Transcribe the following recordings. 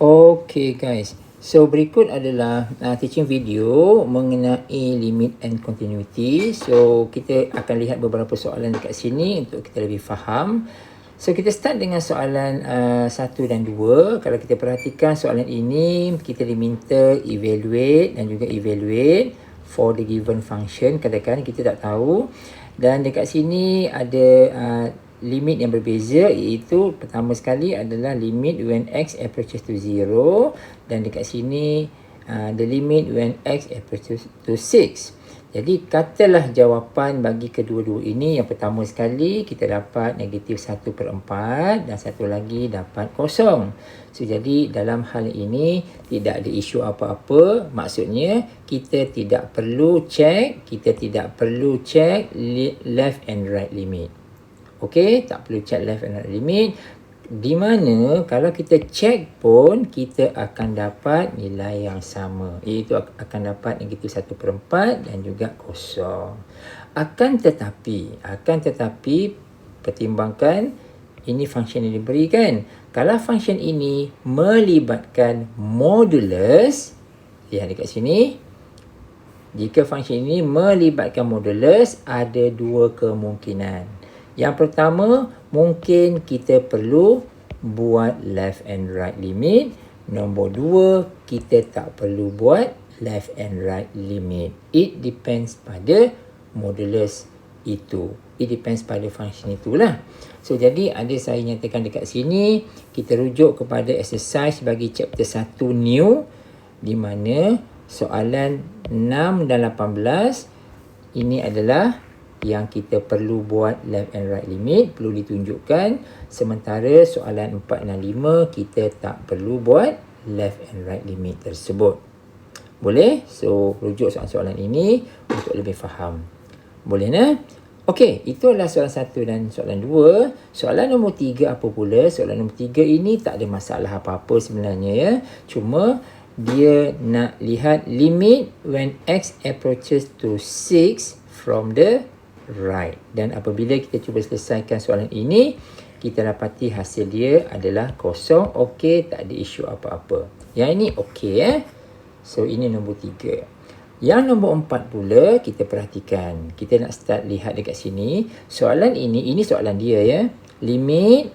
Okay guys, so berikut adalah teaching video mengenai limit and continuity. So kita akan lihat beberapa soalan dekat sini untuk kita lebih faham. So kita start dengan soalan 1 dan 2. Kalau kita perhatikan soalan ini, kita diminta evaluate dan juga evaluate for the given function. Kadang-kadang kita tak tahu. Dan dekat sini ada limit yang berbeza, iaitu pertama sekali adalah limit when x approaches to 0, dan dekat sini the limit when x approaches to 6. Jadi katalah jawapan bagi kedua-dua ini. Yang pertama sekali kita dapat negatif 1/4 dan satu lagi dapat kosong. So jadi dalam hal ini tidak ada isu apa-apa. Maksudnya kita tidak perlu check left and right limit. Okey, tak perlu check left and right limit. Di mana kalau kita check pun kita akan dapat nilai yang sama, iaitu akan dapat negatif 1/4 dan juga kosong. Akan tetapi pertimbangkan ini function yang diberikan. Kalau function ini melibatkan modulus, lihat dekat sini. Jika function ini melibatkan modulus, ada dua kemungkinan. Yang pertama, mungkin kita perlu buat left and right limit. Nombor 2, kita tak perlu buat left and right limit. It depends pada modulus itu. It depends pada function itulah. So, jadi ada saya nyatakan dekat sini, kita rujuk kepada exercise bagi chapter 1 new, di mana soalan 6 dan 18 ini adalah yang kita perlu buat left and right limit, perlu ditunjukkan. Sementara soalan 4 dan 5 kita tak perlu buat left and right limit tersebut. Boleh? So rujuk soalan-soalan ini untuk lebih faham. Boleh nah? Okey, itu adalah soalan 1 dan soalan 2. Soalan nombor 3 apa pula? Soalan nombor 3 ini tak ada masalah apa-apa sebenarnya ya. Cuma dia nak lihat limit when x approaches to 6 from the right. Dan apabila kita cuba selesaikan soalan ini, kita dapati hasil dia adalah kosong. Okey, tak ada isu apa-apa. Yang ini okey So ini nombor 3. Yang nombor 4 pula, kita perhatikan. Kita nak start lihat dekat sini. Soalan ini soalan dia ya. Limit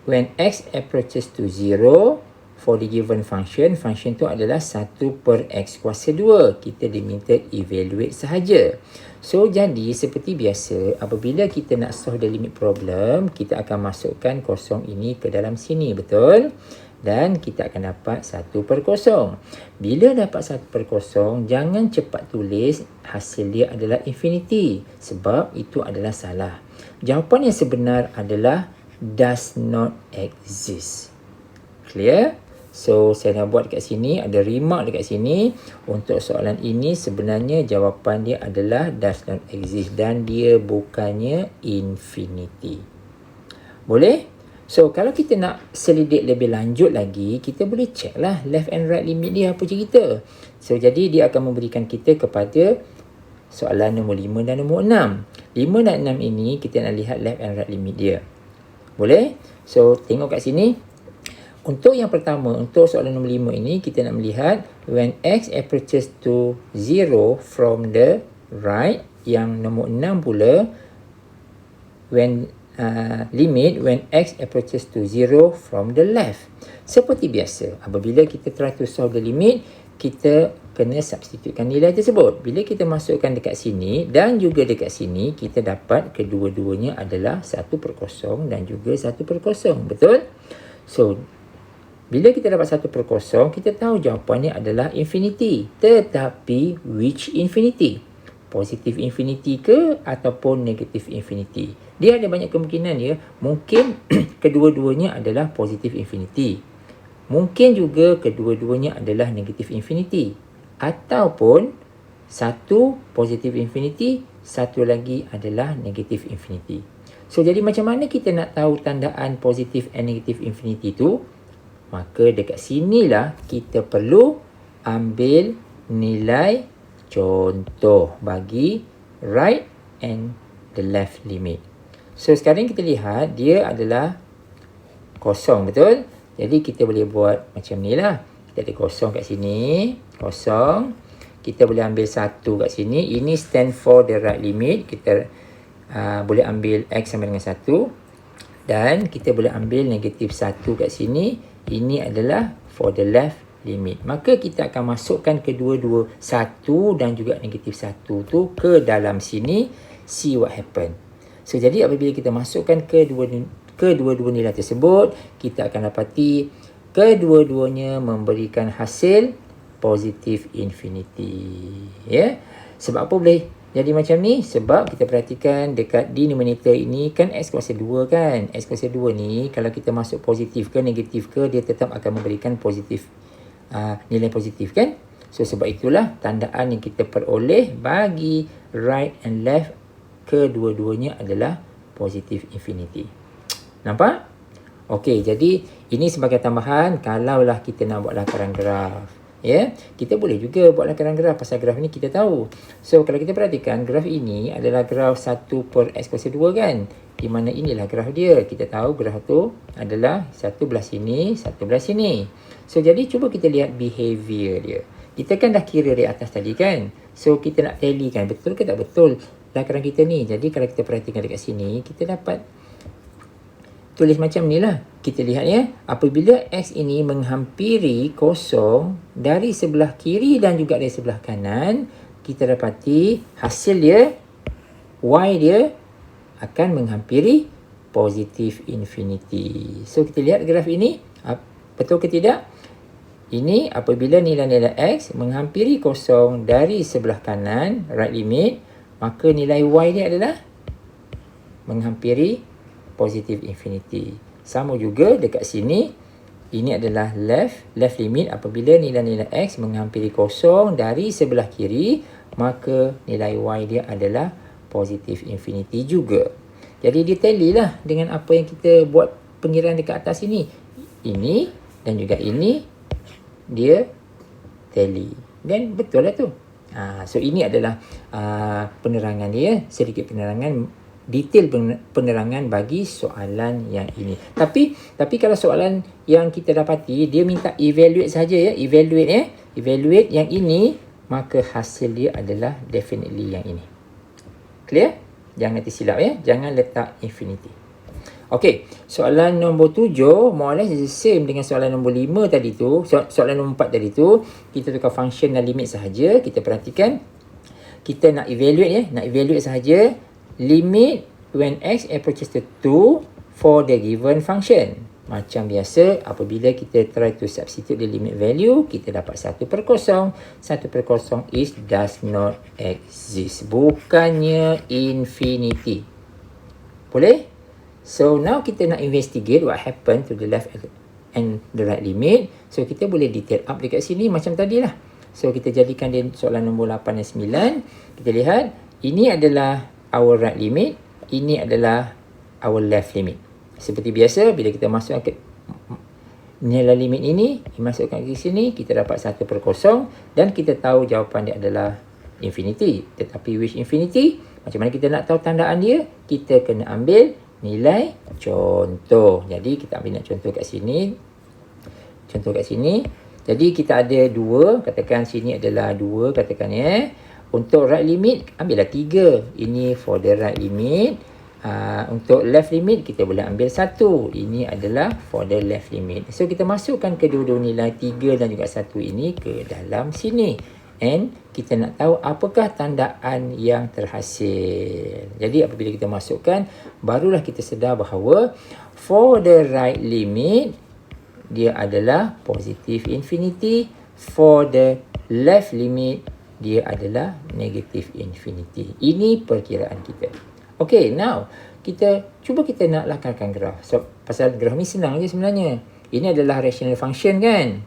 when x approaches to 0 for the given function. Function tu adalah 1/x kuasa 2. Kita diminta evaluate sahaja. So, jadi seperti biasa, apabila kita nak solve the limit problem, kita akan masukkan kosong ini ke dalam sini, betul? Dan kita akan dapat 1/0. Bila dapat 1/0, jangan cepat tulis hasil dia adalah infinity. Sebab itu adalah salah. Jawapan yang sebenar adalah does not exist. Clear? So, saya nak buat dekat sini, ada remark dekat sini. Untuk soalan ini, sebenarnya jawapan dia adalah does not exist. Dan dia bukannya infinity. Boleh? So, kalau kita nak selidik lebih lanjut lagi, kita boleh check lah left and right limit dia apa cerita. So, jadi dia akan memberikan kita kepada soalan nombor 5 dan nombor 6. 5 dan 6 ini, kita nak lihat left and right limit dia. Boleh? So, tengok kat sini. Untuk yang pertama, untuk soalan nombor 5 ini, kita nak melihat when x approaches to 0 from the right. Yang nombor 6 pula, when limit when x approaches to 0 from the left. Seperti biasa, apabila kita try to solve the limit, kita kena substitutekan nilai tersebut. Bila kita masukkan dekat sini dan juga dekat sini, kita dapat kedua-duanya adalah 1/0 dan juga 1/0. Betul? So, bila kita dapat 1/0, kita tahu jawapannya adalah infinity. Tetapi, which infinity? Positif infinity ke ataupun negatif infinity? Dia ada banyak kemungkinan ya. Mungkin kedua-duanya adalah positif infinity. Mungkin juga kedua-duanya adalah negatif infinity. Ataupun satu positif infinity, satu lagi adalah negatif infinity. So, jadi macam mana kita nak tahu tandaan positif and negatif infinity tu? Maka dekat sinilah kita perlu ambil nilai contoh bagi right and the left limit. So sekarang kita lihat dia adalah kosong, betul? Jadi kita boleh buat macam ni lah. Kita ada kosong kat sini. Kosong. Kita boleh ambil 1 kat sini. Ini stand for the right limit. Kita boleh ambil X sama dengan 1. Dan kita boleh ambil negatif 1 kat sini. Ini adalah for the left limit. Maka kita akan masukkan kedua-dua 1 dan juga negatif 1 tu ke dalam sini. See what happen. So, jadi apabila kita masukkan kedua-dua nilai tersebut, kita akan dapati kedua-duanya memberikan hasil positif infinity. Ya. Sebab apa boleh jadi macam ni? Sebab kita perhatikan dekat denominator ini kan X kuasa 2 kan. X kuasa 2 ni kalau kita masuk positif ke negatif ke, dia tetap akan memberikan positif, nilai positif kan. So sebab itulah tandaan yang kita peroleh bagi right and left kedua-duanya adalah positif infinity. Nampak? Okey, jadi ini sebagai tambahan kalaulah kita nak buat lakaran graf. Ya, kita boleh juga buat lakaran graf. Pasal graf ni kita tahu. So kalau kita perhatikan, graf ini adalah graf 1 per X kuasa 2 kan. Di mana inilah graf dia. Kita tahu graf tu adalah satu belah sini, satu belah sini. So jadi cuba kita lihat behavior dia. Kita kan dah kira dari atas tadi kan. So kita nak tally kan, betul ke tak betul lakaran kita ni. Jadi kalau kita perhatikan dekat sini, kita dapat tulis macam ni lah. Kita lihat ya. Apabila X ini menghampiri kosong dari sebelah kiri dan juga dari sebelah kanan, kita dapati hasil dia, Y dia akan menghampiri positif infinity. So kita lihat graf ini. Betul ke tidak? Ini apabila nilai-nilai X menghampiri kosong dari sebelah kanan, right limit, maka nilai Y dia adalah menghampiri positif infinity. Sama juga dekat sini, ini adalah left limit. Apabila nilai-nilai X menghampiri kosong dari sebelah kiri, maka nilai Y dia adalah positif infinity juga. Jadi dia tally lah dengan apa yang kita buat pengiraan dekat atas ini. Ini dan juga ini dia tally. Dan betul lah tu. So ini adalah penerangan dia, sedikit penerangan, detail penerangan bagi soalan yang ini. Tapi kalau soalan yang kita dapati, dia minta evaluate saja ya, evaluate yang ini, maka hasil dia adalah definitely yang ini. Clear? Jangan tersilap ya, jangan letak infinity. Okey, soalan nombor 7 more or less is the same dengan soalan nombor 5 tadi tu. Soalan nombor 4 tadi tu, kita tukar function dan limit sahaja. Kita perhatikan, kita nak evaluate sahaja limit when X approaches to 2 for the given function. Macam biasa, apabila kita try to substitute the limit value, kita dapat 1/0. 1/0 is does not exist. Bukannya infinity. Boleh? So, now kita nak investigate what happened to the left and the right limit. So, kita boleh detail up dekat sini macam tadi lah. So, kita jadikan dia soalan nombor 8 dan 9. Kita lihat, ini adalah our right limit. Ini adalah our left limit. Seperti biasa, bila kita masukkan ke nilai limit ini, dimasukkan ke sini, kita dapat 1/0 dan kita tahu jawapan dia adalah infinity. Tetapi which infinity? Macam mana kita nak tahu tandaan dia? Kita kena ambil nilai contoh. Jadi kita ambil contoh kat sini. Contoh kat sini. Jadi kita ada 2, katakan sini adalah 2, katakan ya. Untuk right limit, ambillah 3. Ini for the right limit. Untuk left limit, kita boleh ambil 1. Ini adalah for the left limit. So, kita masukkan kedua-dua nilai 3 dan juga 1 ini ke dalam sini. And kita nak tahu apakah tandaan yang terhasil. Jadi, apabila kita masukkan, barulah kita sedar bahawa for the right limit, dia adalah positive infinity. For the left limit, dia adalah negative infinity. Ini perkiraan kita. Okay, now kita nak lakarkan graf. So, pasal graf ni senang je sebenarnya. Ini adalah rational function kan.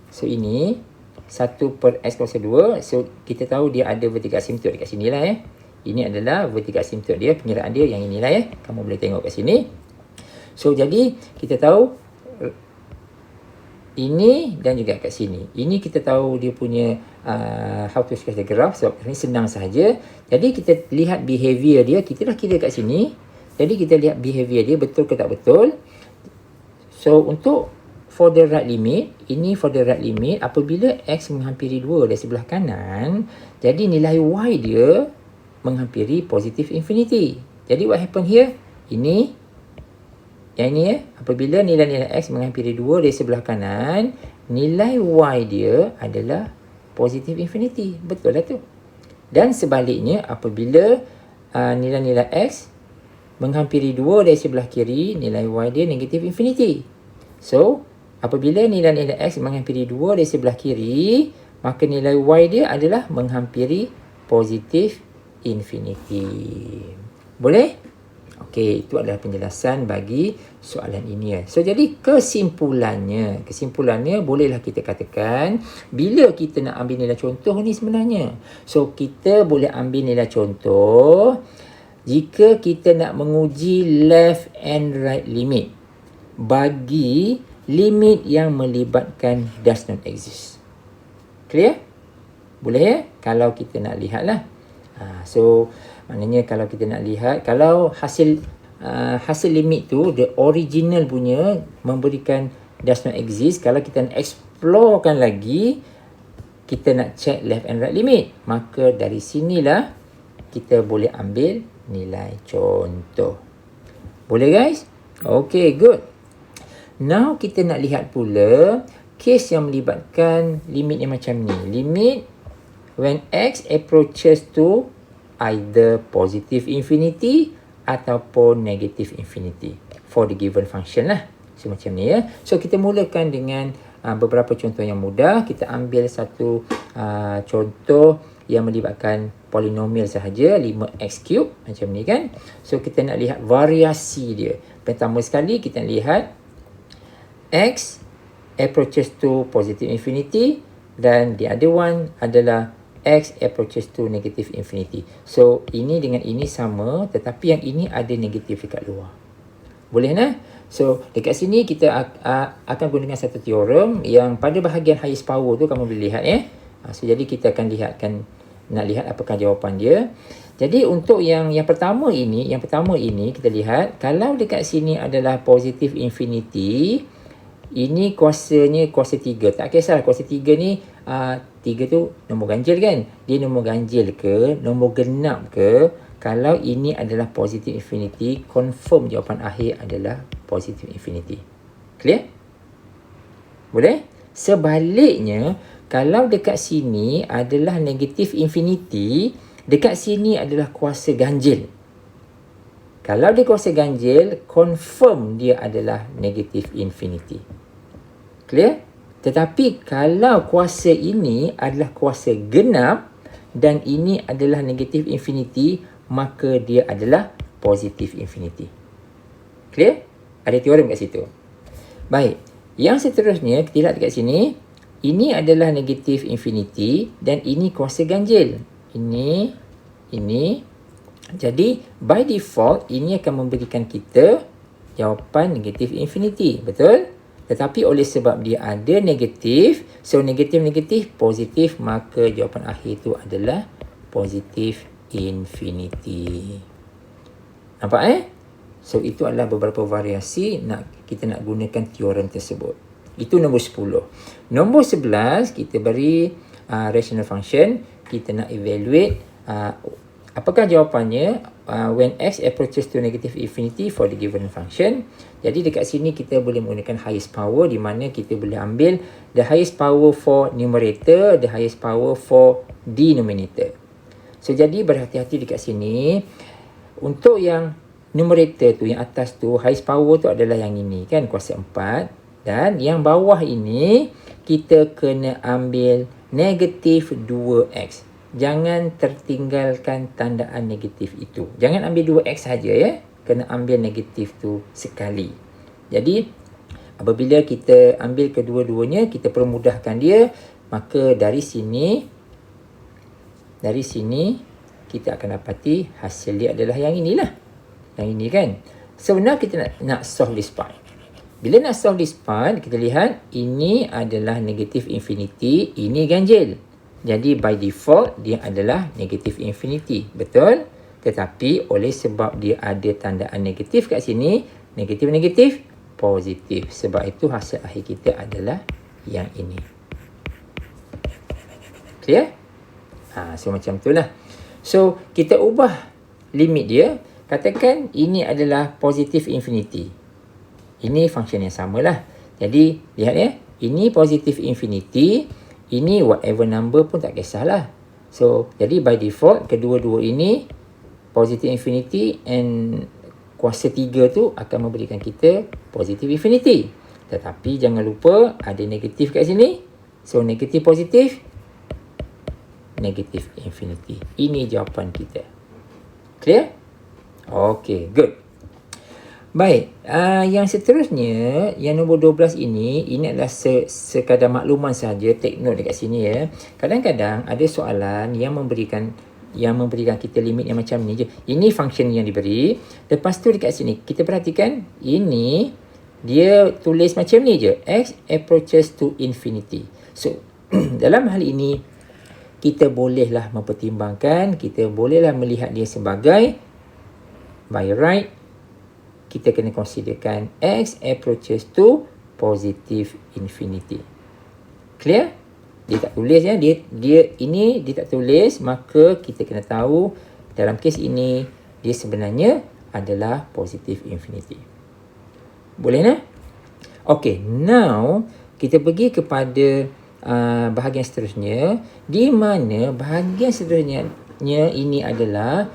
So, ini 1/x kuasa 2. So, kita tahu dia ada vertical asymptote dekat sini lah ya. Ini adalah vertical asymptote dia. Pengiraan dia yang inilah ya. Kamu boleh tengok kat sini. So, jadi kita tahu ini dan juga kat sini. Ini kita tahu dia punya how to sketch the graph. So, ini senang sahaja. Jadi, kita lihat behavior dia. Kita dah kira kat sini. Jadi, kita lihat behavior dia betul ke tak betul. So, untuk for the right limit. Ini for the right limit. Apabila X menghampiri 2 dari sebelah kanan, jadi nilai Y dia menghampiri positive infinity. Jadi what happen here? Ini, yang ini apabila nilai-nilai X menghampiri 2 dari sebelah kanan, nilai Y dia adalah positive infinity. Betul lah tu. Dan sebaliknya, apabila nilai-nilai X menghampiri 2 dari sebelah kiri, nilai Y dia negative infinity. So, apabila nilai-nilai X menghampiri 2 dari sebelah kiri, maka nilai Y dia adalah menghampiri positive infinity. Boleh? Okey, itu adalah penjelasan bagi soalan ini. So, jadi kesimpulannya bolehlah kita katakan, bila kita nak ambil nilai contoh ni sebenarnya. So, kita boleh ambil nilai contoh jika kita nak menguji left and right limit bagi limit yang melibatkan does not exist. Clear? Boleh ya? Kalau kita nak lihat lah. So, maknanya kalau kita nak lihat, kalau hasil limit tu, the original punya memberikan does not exist, kalau kita nak explorekan lagi, kita nak check left and right limit, maka dari sinilah kita boleh ambil nilai contoh. Boleh guys? Okay, good. Now kita nak lihat pula kes yang melibatkan limit yang macam ni. Limit when X approaches to either positive infinity ataupun negative infinity for the given function lah. So macam ni ya. So kita mulakan dengan beberapa contoh yang mudah. Kita ambil satu contoh yang melibatkan polinomial sahaja, 5x³ macam ni kan. So kita nak lihat variasi dia. Pertama sekali kita nak lihat X approaches to positive infinity dan the other one adalah X approaches to negative infinity. So ini dengan ini sama, tetapi yang ini ada negatif dekat luar. Boleh nah? So dekat sini kita akan gunakan satu teorem yang pada bahagian highest power tu kamu boleh lihat ya. So jadi kita akan nak lihat apakah jawapan dia. Jadi untuk yang pertama ini kita lihat kalau dekat sini adalah positive infinity, ini kuasanya kuasa 3. Tak kisah kuasa 3 ni 3 tu nombor ganjil kan? Dia nombor ganjil ke, nombor genap ke? Kalau ini adalah positive infinity, confirm jawapan akhir adalah positive infinity. Clear? Boleh? Sebaliknya, kalau dekat sini adalah negative infinity, dekat sini adalah kuasa ganjil. Kalau dia kuasa ganjil, confirm dia adalah negative infinity. Clear? Tetapi kalau kuasa ini adalah kuasa genap dan ini adalah negative infinity, maka dia adalah positive infinity. Clear? Ada teorem kat situ. Baik. Yang seterusnya, kita lihat dekat sini. Ini adalah negative infinity dan ini kuasa ganjil. Ini. Jadi, by default, ini akan memberikan kita jawapan negative infinity. Betul? Tetapi oleh sebab dia ada negatif, so negatif, positif, maka jawapan akhir itu adalah positive infinity. Nampak So, itu adalah beberapa variasi kita nak gunakan teorem tersebut. Itu nombor 10. Nombor 11, kita beri rational function. Kita nak evaluate apakah jawapannya when x approaches to negative infinity for the given function. Jadi dekat sini kita boleh menggunakan highest power di mana kita boleh ambil the highest power for numerator, the highest power for denominator. So, jadi berhati-hati dekat sini. Untuk yang numerator tu, yang atas tu, highest power tu adalah yang ini kan, kuasa 4. Dan yang bawah ini, kita kena ambil negatif 2x. Jangan tertinggalkan tandaan negatif itu. Jangan ambil 2x saja ya. Kena ambil negatif tu sekali. Jadi, apabila kita ambil kedua-duanya, kita permudahkan dia. Maka dari sini, kita akan dapati hasil dia adalah yang inilah. Yang ini kan. Sebenarnya kita nak solve this part. Bila nak solve this part, kita lihat ini adalah negative infinity, ini ganjil. Jadi by default dia adalah negative infinity. Betul? Tetapi oleh sebab dia ada tandaan negatif kat sini, negatif, positif. Sebab itu hasil akhir kita adalah yang ini. Clear? So macam tu lah. So kita ubah limit dia. Katakan ini adalah positif infinity. Ini function yang sama lah. Jadi lihat ya, ini positif infinity, ini whatever number pun tak kisahlah. So jadi by default kedua-dua ini positif infinity and kuasa 3 tu akan memberikan kita positif infinity. Tetapi jangan lupa ada negatif kat sini. So negatif positif, negatif infinity. Ini jawapan kita. Clear? Okay, good. Baik, yang seterusnya, yang nombor 12 ini adalah sekadar makluman saja, take note dekat sini ya. Kadang-kadang ada soalan yang memberikan kita limit yang macam ni je. Ini function yang diberi. Lepas tu dekat sini, kita perhatikan, ini dia tulis macam ni je. X approaches to infinity. So, dalam hal ini, kita bolehlah mempertimbangkan, kita bolehlah melihat dia sebagai, by right, kita kena considerkan X approaches to positive infinity. Clear? Dia tak tulis ya. Dia tak tulis, maka kita kena tahu dalam kes ini dia sebenarnya adalah positive infinity. Boleh nah? Okay, now kita pergi kepada bahagian seterusnya, di mana bahagian seterusnya ini adalah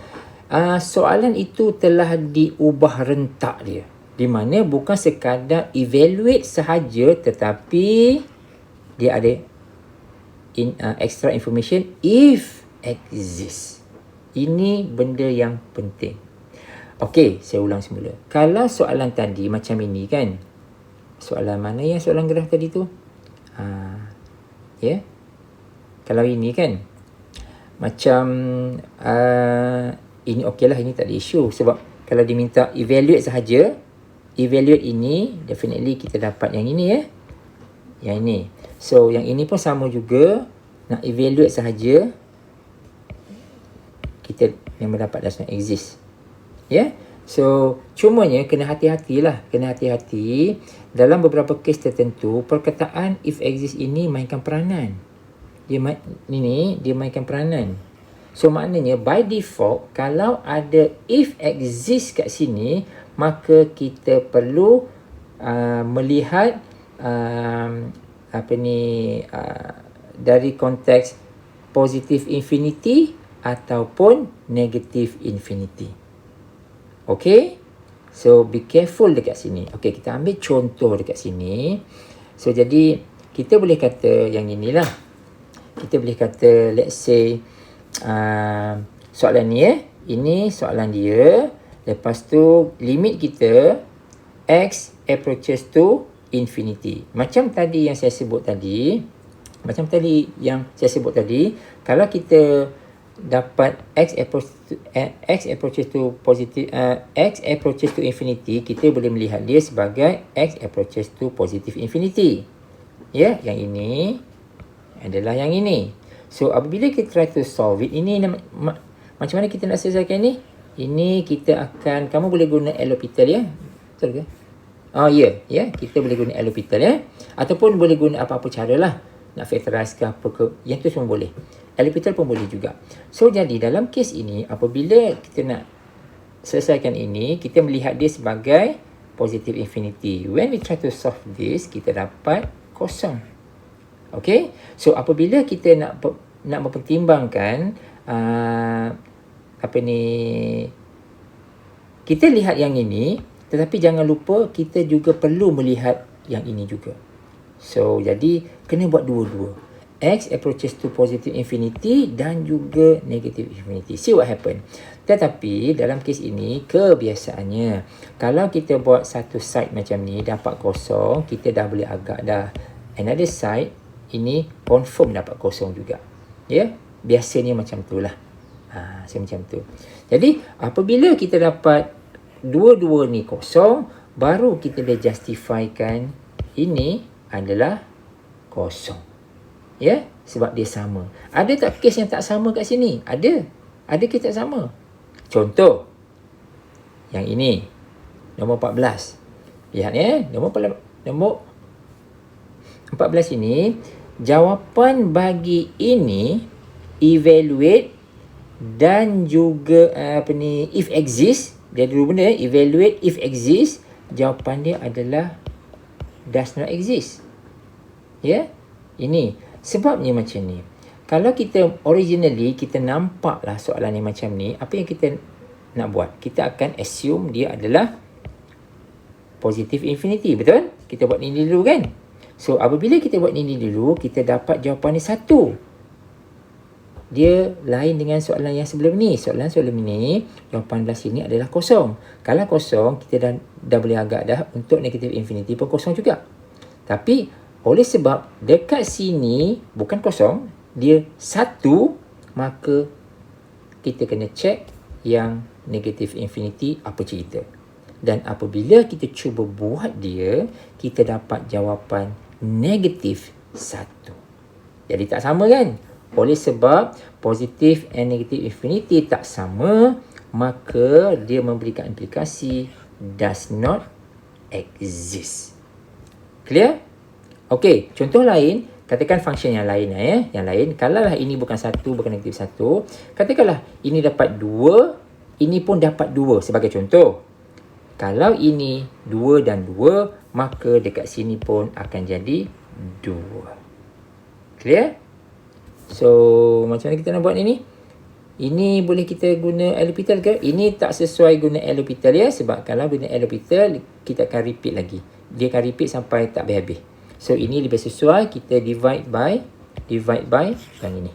soalan itu telah diubah rentak dia, di mana bukan sekadar evaluate sahaja, tetapi dia ada extra information if exists. Ini benda yang penting. Okey, saya ulang semula. Kalau soalan tadi macam ini kan, soalan mana yang soalan graf tadi tu? Ya. Kalau ini kan macam ini okey lah, ini tak ada isu. Sebab kalau diminta evaluate sahaja, evaluate ini definitely kita dapat yang ini ya. Yang ini. So yang ini pun sama juga, nak evaluate sahaja, kita memang dapat does not exist. Ya. So cumanya kena hati-hatilah, kena hati-hati dalam beberapa kes tertentu perkataan if exist ini mainkan peranan. Dia mainkan peranan. So maknanya by default kalau ada if exist kat sini, maka kita perlu melihat dari konteks positive infinity ataupun negative infinity. Okay? So be careful dekat sini. Okay, kita ambil contoh dekat sini. So jadi kita boleh kata yang inilah. Kita boleh kata let's say soalan ni ini soalan dia. Lepas tu limit kita x approaches to infinity. Macam tadi yang saya sebut tadi, kalau kita dapat x approaches to positive, x approaches to infinity, kita boleh melihat dia sebagai x approaches to positive infinity. Ya, yang ini adalah yang ini. So apabila kita try to solve it, ini macam mana kita nak selesaikan ni? Ini kita akan, kamu boleh guna L'Hopital ya. Betul ke? Oh ya, kita boleh guna L'Hopital ya. Ataupun boleh guna apa-apa cara lah. Nak factorize ke apa ke, yang tu semua boleh. L'Hopital pun boleh juga. So jadi dalam kes ini, apabila kita nak selesaikan ini, kita melihat dia sebagai positive infinity. When we try to solve this, kita dapat kosong. Okay? So apabila kita nak mempertimbangkan kita lihat yang ini, tetapi jangan lupa kita juga perlu melihat yang ini juga. So jadi kena buat dua-dua. X approaches to positive infinity dan juga negative infinity. See what happen. Tetapi dalam kes ini kebiasaannya, kalau kita buat satu side macam ni dapat kosong, kita dah boleh agak dah. Another side ini confirm dapat kosong juga. Ya, biasanya macam tu lah. Macam tu. Jadi apabila kita dapat dua-dua ni kosong, baru kita dah justifikan ini adalah kosong. Ya, sebab dia sama. Ada tak kes yang tak sama kat sini? Ada. Ada kes tak sama. Contoh, yang ini, nombor 14. Lihat ya, nombor 14 ini, jawapan bagi ini evaluate dan juga if exist. Dia ada dua benda, evaluate, if exist. Jawapan dia adalah does not exist. Ya, ini sebabnya macam ni. Kalau kita originally kita nampaklah soalan ni macam ni, apa yang kita nak buat? Kita akan assume dia adalah positive infinity, betul? Kita buat ni dulu kan? So, apabila kita buat ni dulu, kita dapat jawapan ni 1. Dia lain dengan soalan yang sebelum ni. Soalan ni, jawapan belah sini adalah kosong. Kalau kosong, kita dah boleh agak dah untuk negative infinity pun kosong juga. Tapi, oleh sebab dekat sini bukan kosong, dia 1, maka kita kena check yang negative infinity apa cerita. Dan apabila kita cuba buat dia, kita dapat jawapan negatif 1. Jadi tak sama kan? Oleh sebab positive and negative infinity tak sama, maka dia memberikan implikasi does not exist. Clear? Okey, contoh lain, katakan function yang lain ya. Yang lain, kalaulah ini bukan 1, bukan negatif 1, katakanlah ini dapat 2, ini pun dapat 2 sebagai contoh. Kalau ini 2 dan 2, maka dekat sini pun akan jadi 2. Clear? So, macam mana kita nak buat ini? Ini boleh kita guna L'Hopital ke? Ini tak sesuai guna L'Hopital ya. Sebab kalau guna L'Hopital, kita akan repeat lagi. Dia akan repeat sampai tak habis-habis. So, ini lebih sesuai. Kita divide by yang ini.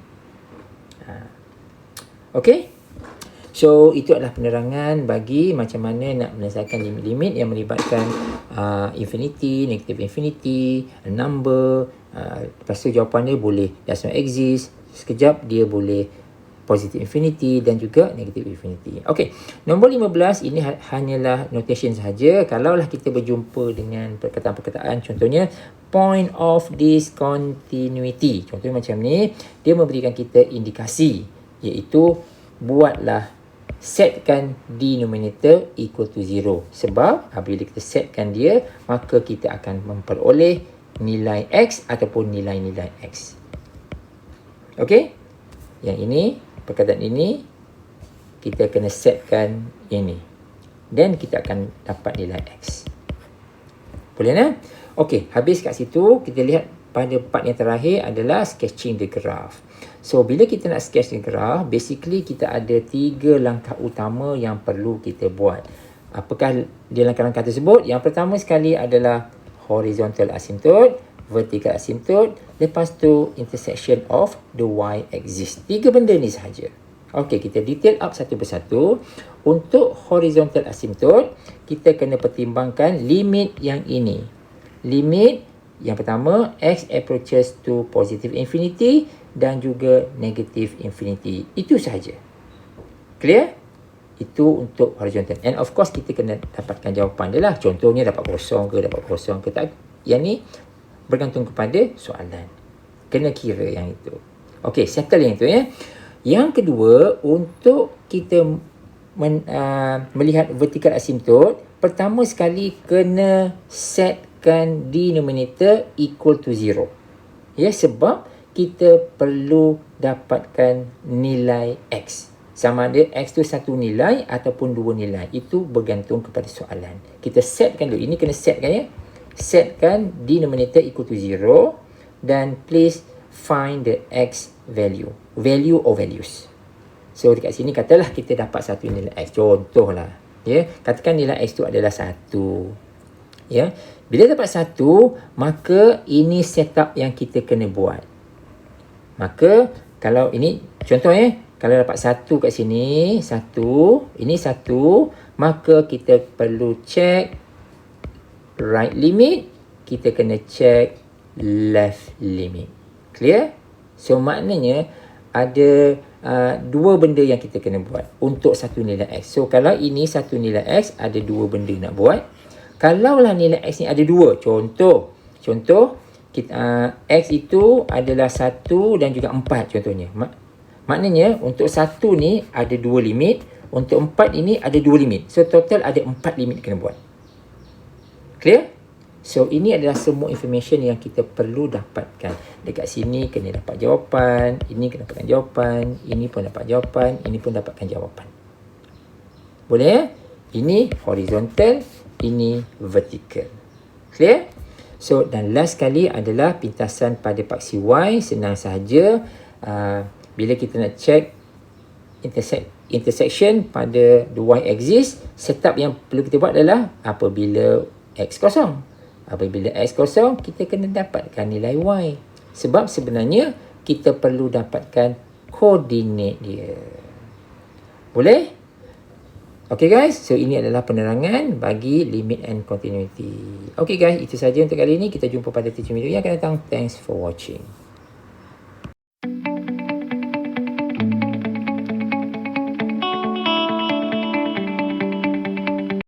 Okay? So, itu adalah penerangan bagi macam mana nak menyelesaikan limit-limit yang melibatkan infinity, negative infinity, number. Lepas tu jawapan dia boleh does not exist. Sekejap dia boleh positive infinity dan juga negative infinity. Okey, nombor 15 ini hanyalah notation sahaja. Kalaulah kita berjumpa dengan perkataan-perkataan, contohnya point of discontinuity. Contohnya macam ni, dia memberikan kita indikasi, iaitu buatlah setkan denominator equal to 0. Sebab apabila kita setkan dia, maka kita akan memperoleh nilai X ataupun nilai-nilai X. Okey? Yang ini, perkataan ini, kita kena setkan ini. Dan kita akan dapat nilai X. Boleh tak? Okey, habis kat situ, kita lihat pada part yang terakhir adalah sketching the graph. So, bila kita nak sketch the graph, basically kita ada 3 langkah utama yang perlu kita buat. Apakah dia langkah-langkah tersebut? Yang pertama sekali adalah horizontal asymptote, vertical asymptote, lepas tu intersection of the y-axis. 3 benda ni sahaja. Okey, kita detail up satu persatu. Untuk horizontal asymptote, kita kena pertimbangkan limit yang ini. Limit yang pertama, x approaches to positive infinity dan juga negative infinity. Itu sahaja. Clear? Itu untuk horizontal. And of course, kita kena dapatkan jawapan dia lah. Contohnya dapat kosong ke tak. Yang ni bergantung kepada soalan. Kena kira yang itu. Okey, settle yang itu ya. Yang kedua, untuk kita melihat vertical asymptote, pertama sekali kena setkan denominator equal to 0. Ya, sebab kita perlu dapatkan nilai X. Sama ada X tu satu nilai ataupun 2 nilai. Itu bergantung kepada soalan. Kita setkan dulu. Ini kena setkan ya. Setkan denominator equal to 0 dan please find the X value. Value or values. So dekat sini katalah kita dapat satu nilai X. Contohlah. Ya. Katakan nilai X tu adalah 1. Ya. Bila dapat 1, maka ini setup yang kita kena buat. Maka kalau ini contoh ya. Kalau dapat 1 kat sini, 1, ini 1, maka kita perlu check right limit, kita kena check left limit. Clear? So maknanya ada 2 benda yang kita kena buat untuk satu nilai X. So kalau ini satu nilai X, ada 2 benda nak buat. Kalaulah nilai X ni ada 2, contoh kita, X itu adalah 1 dan juga 4 contohnya. Maknanya untuk 1 ni ada 2 limit, untuk 4 ini ada 2 limit. So total ada 4 limit kena buat. Clear? So, ini adalah semua information yang kita perlu dapatkan. Dekat sini kena dapat jawapan, ini kena dapatkan jawapan, ini pun dapat jawapan, ini pun dapatkan jawapan. Boleh ya? Ini horizontal, ini vertical. Clear? So, dan last kali adalah pintasan pada paksi Y. Senang sahaja. Bila kita nak check intersection pada the y-axis, setup yang perlu kita buat adalah apabila x kosong. Apabila x kosong, kita kena dapatkan nilai y. Sebab sebenarnya kita perlu dapatkan koordinat dia. Boleh? Okay guys, so ini adalah penerangan bagi limit and continuity. Okay guys, itu saja untuk kali ini. Kita jumpa pada teaching video yang akan datang. Thanks for watching.